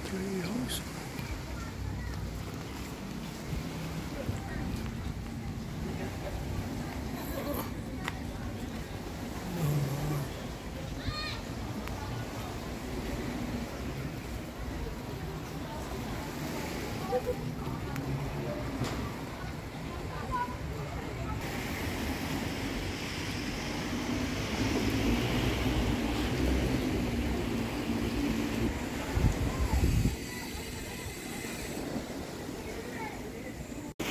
Treehouse.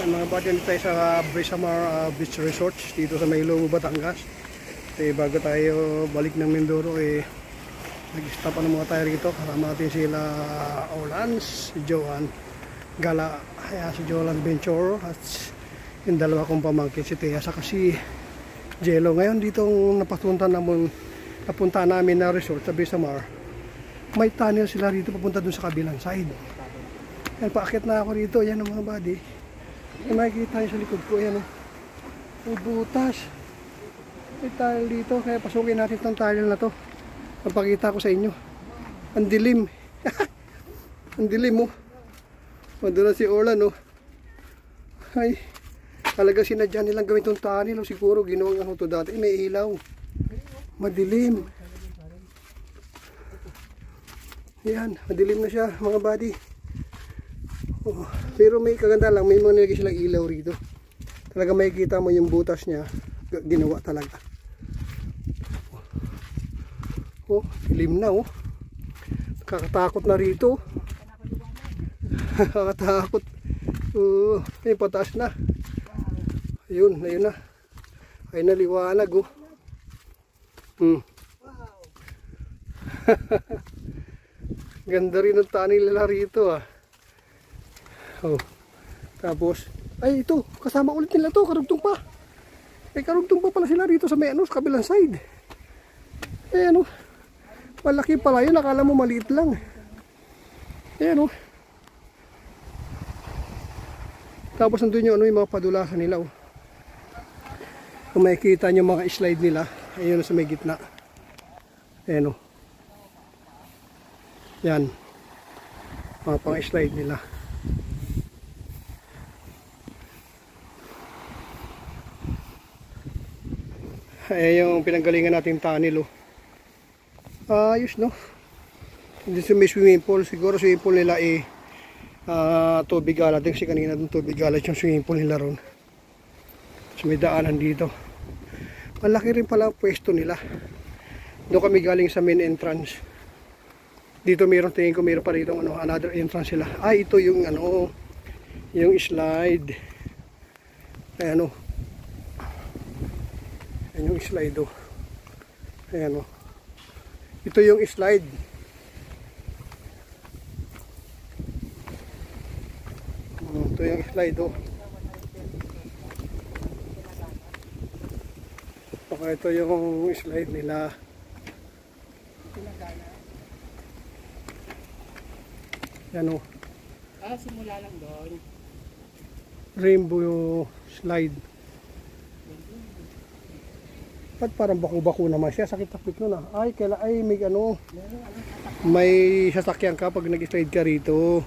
Mga buddy, dito tayo sa Brisamar Beach Resorts dito sa Maylobo, Batangas. Bago tayo balik ng Mindoro, nag-stop muna tayo rito. Kasama natin sila Orlans, si Joan Gala, si Jolan Venture at yung dalawa kong pamangkin, si Thea saka si Jello. Ngayon dito napunta namin na resort sa Brisamar, may tunnel sila rito papunta dun sa kabilang side. Yan, paakit na ako rito. Yan ang mga buddy. May makikita nyo sa likod ko, ayan o. May butas. May tile dito, kaya pasukin natin itong tile na to. Papakita ko sa inyo. Ang dilim. Ang dilim o. Doon na si Orlan o. Ay, talaga sinadya nilang gawin itong tunnel o. Siguro ginawang ano to dati. May ilaw. Madilim. Ayan, madilim na siya mga buddy. Oh, pero may kaganda lang, may mga nilagay silang ilaw rito. Talaga makikita mo yung butas niya, ginawa talaga. Oh, dilim na oh. Nakakatakot na rito. Nakakatakot. Oh, ay pataas na. Ayun, ayun na. Ay naliwanag oh. Ganda rin ang tunnel nila rito ah. Oh. Tapos, ay ito, kasama ulit nila to, karugtong pa. May karugtong pa pala sila rito sa may ano, sa kabilang side. Eh ano, malaki pala yun, akala mo maliit lang. Eh ano. Tapos nandun yung ano, yung mga padulasan nila oh. Kung makikita nyo mga slide nila, ayun sa may gitna. Eh ano. Yan. Mga pang slide nila. Ayan yung pinanggalingan natin tunnel oh. Ayos no. Hindi sa may swimming pool. Siguro swimming pool nila tubig alat. Kasi kanina dun tubig alat yung swimming pool nila ron. So may daanan dito. Malaki rin pala ang pwesto nila. Doon kami galing sa main entrance. Dito mayroon, tingin ko mayroon pa rito ano, another entrance sila. Ito yung ano, yung slide. Ayan oh. Ayan yung slide oh. Ayan oh. Ito yung slide. Ito yung slide oh. Baka ito yung slide nila. Yan oh. Simula lang doon. Rainbow slide. Ba't parang bako-bako naman siya? Sakit-sakit nun ah. Ay, may ano. May sasakyan ka pag nag-slide ka rito.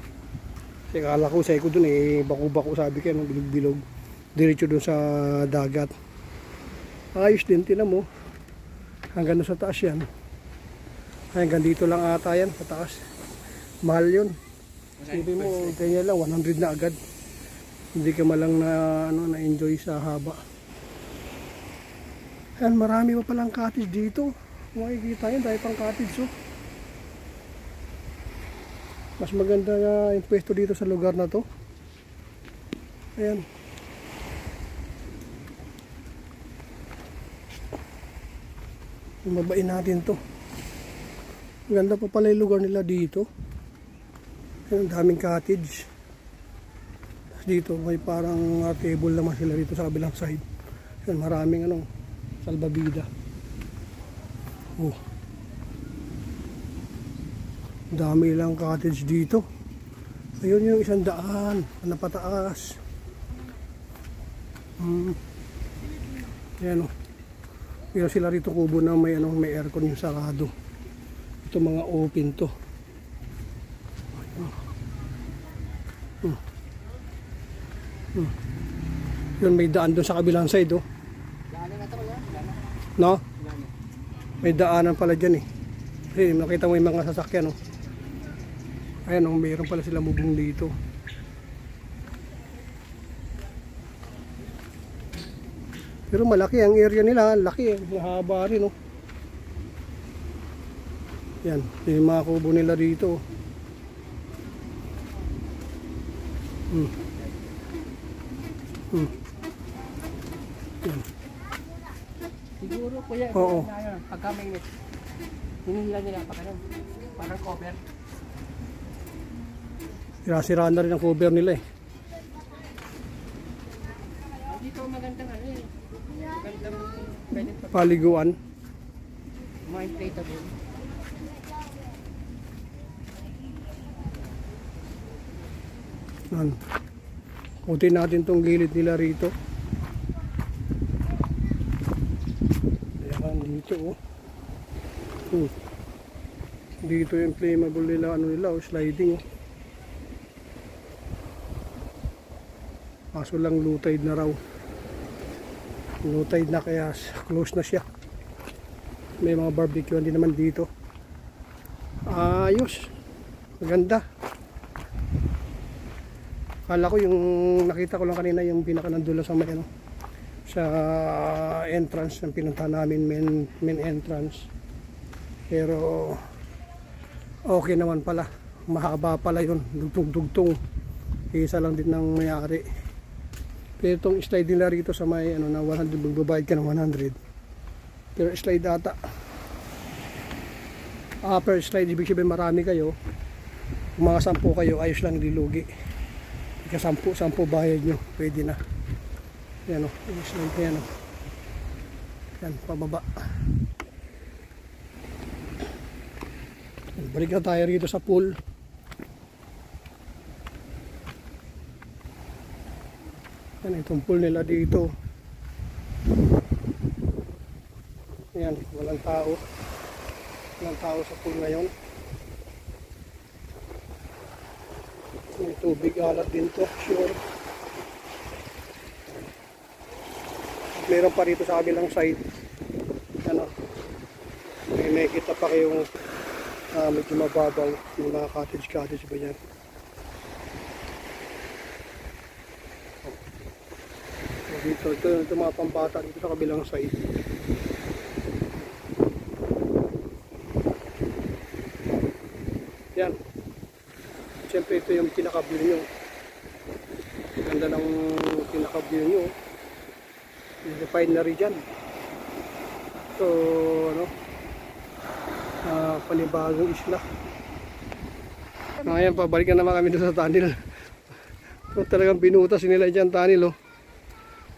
Kasi akala ko, sabi ko dun bako-bako sabi ko, bilog-bilog. Diretso dun sa dagat. Ayos din, tinan mo. Hanggang dun sa taas yan. Hanggang dito lang ata yan, sa taas. Mahal yun. Sabi mo, ganyan lang, 100 na agad. Hindi ka malang na-enjoy sa haba. Ayan, marami pa palang cottage dito. Makikita yun, dahil pang cottage oh. Mas maganda na yung pwesto dito sa lugar na to. Ayan. Mabain natin to. Maganda pa pala yung lugar nila dito. Ayan, daming cottage. Dito may parang table naman sila dito sa kabilang side. Ayan, maraming ano, salbabida. Oh. Dami lang cottage dito. Ayun yung 100 na pataas. Ayan oh. Meron sila rito kubo na may may aircon yung sarado. Ito mga open to. Yun, may daan doon sa kabilang side, oh. Daanan na ito kuya. No? May daanan pala dyan, eh. Kasi nakita mo yung mga sasakyan, oh. Ayan, oh, mayroon pala sila bubong dito. Pero malaki ang area nila, laki, eh. Mahaba rin, oh. Yan, yung mga kubo nila dito, oh. Siguro kuya, Oo. pagka mainit, hinihila nila pa ganun. Parang cover. Sira-sira na rin ang cover nila, eh. Dito magandang ano eh. Magandang pwede pa. Paliguan. Mga inflatable. Yan. Kutin natin tong gilid nila rito. Ayan, dito, oh. Dito yung flammable nila, ano nila, oh, sliding, oh. Kaso lang low tide na raw. Low tide na kaya close na siya. May mga barbecue din naman dito. Ayos. Maganda. Kala ko yung nakita ko lang kanina yung pinaka nandulo sa may ano, sa entrance ng pinuntahan namin, main entrance. Pero okay naman pala. Mahaba pala yun. Dugtong-dugtong. Isa lang din ng may-ari. Pero itong slide nila rito sa may ano na 100, magbabayad ka ng 100. Pero slide ata. Per slide, ibig sabihin marami kayo. Kung mga 10 kayo, ayos lang, dilugi. Ika 10 bayad nyo, pwede na. Yan o, yung slide na yan o. Yan, pababa. Balik na tayo rito sa pool. Yan, itong pool nila dito. Yan, walang tao. Walang tao sa pool ngayon. May tubig alat din to, sure. At meron pa rito sa kabilang side. Ano, may kita pa kayong medyo mababaw. Yung mga cottage ba yan. Dito, ito mga pambata dito sa kabilang side. Yan. Siyempre ito yung pinaka-view nyo. Ganda ng pinaka-view nyo. Refinery dyan. So, ano, panibagong isla. Ngayon, pabalikan naman kami doon sa tunnel. So, talagang binutas nila dyan tunnel, oh.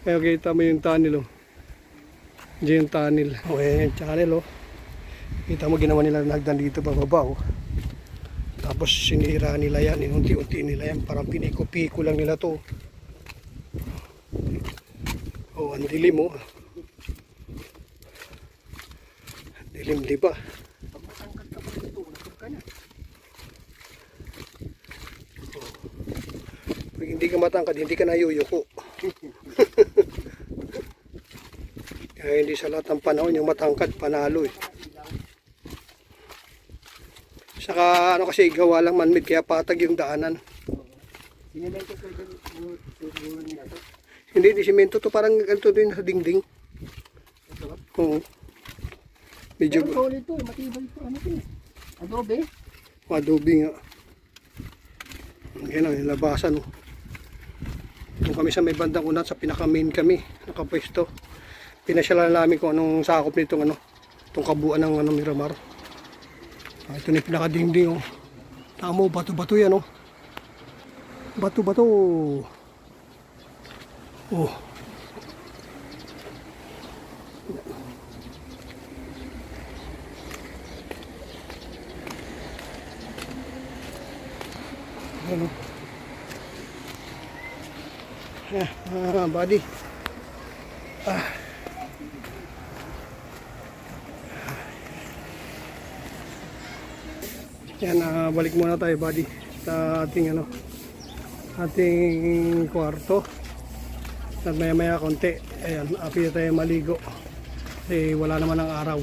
Kaya kita mo yung tunnel, oh. Diyan yung tunnel. O, ayan yung tunnel, oh. Kita mo ginawa nila nagdan dito pababa, oh. Tapos sinira nila yan, inunti-unti nila yan. Parang piniko-piko lang nila to. Oh, ang dilim, oh. Dilim, di ba? Pag hindi ka matangkad, hindi ka nayuyuko. Kaya hindi sa lahat ng panahon yung matangkad panalo, eh. Saka ano kasi gawa lang man-made kaya patag yung daanan. Sinimento ko yung nila to. Hindi, di simento to, parang ganito din sa dingding. Oo. Medyo Pero solid to, matibay to. Ano to? Adobe? adobe nga. Yan ang labasan, oh. Kung kami sa may bandang unat, sa pinaka-main kami, nakapwesto. Pinasyalan namin kung anong sakop nitong ano, itong kabuuan ng ano, Miramar. Ito na yung pinaka-dingding, oh. Tamo, bato-bato yan, oh. Bato-bato. Oh. Ano? Buddy. Yan, balik muna tayo, buddy. ating ating kwarto. At maya maya konti, ayan, api tayo maligo kasi wala naman ang araw.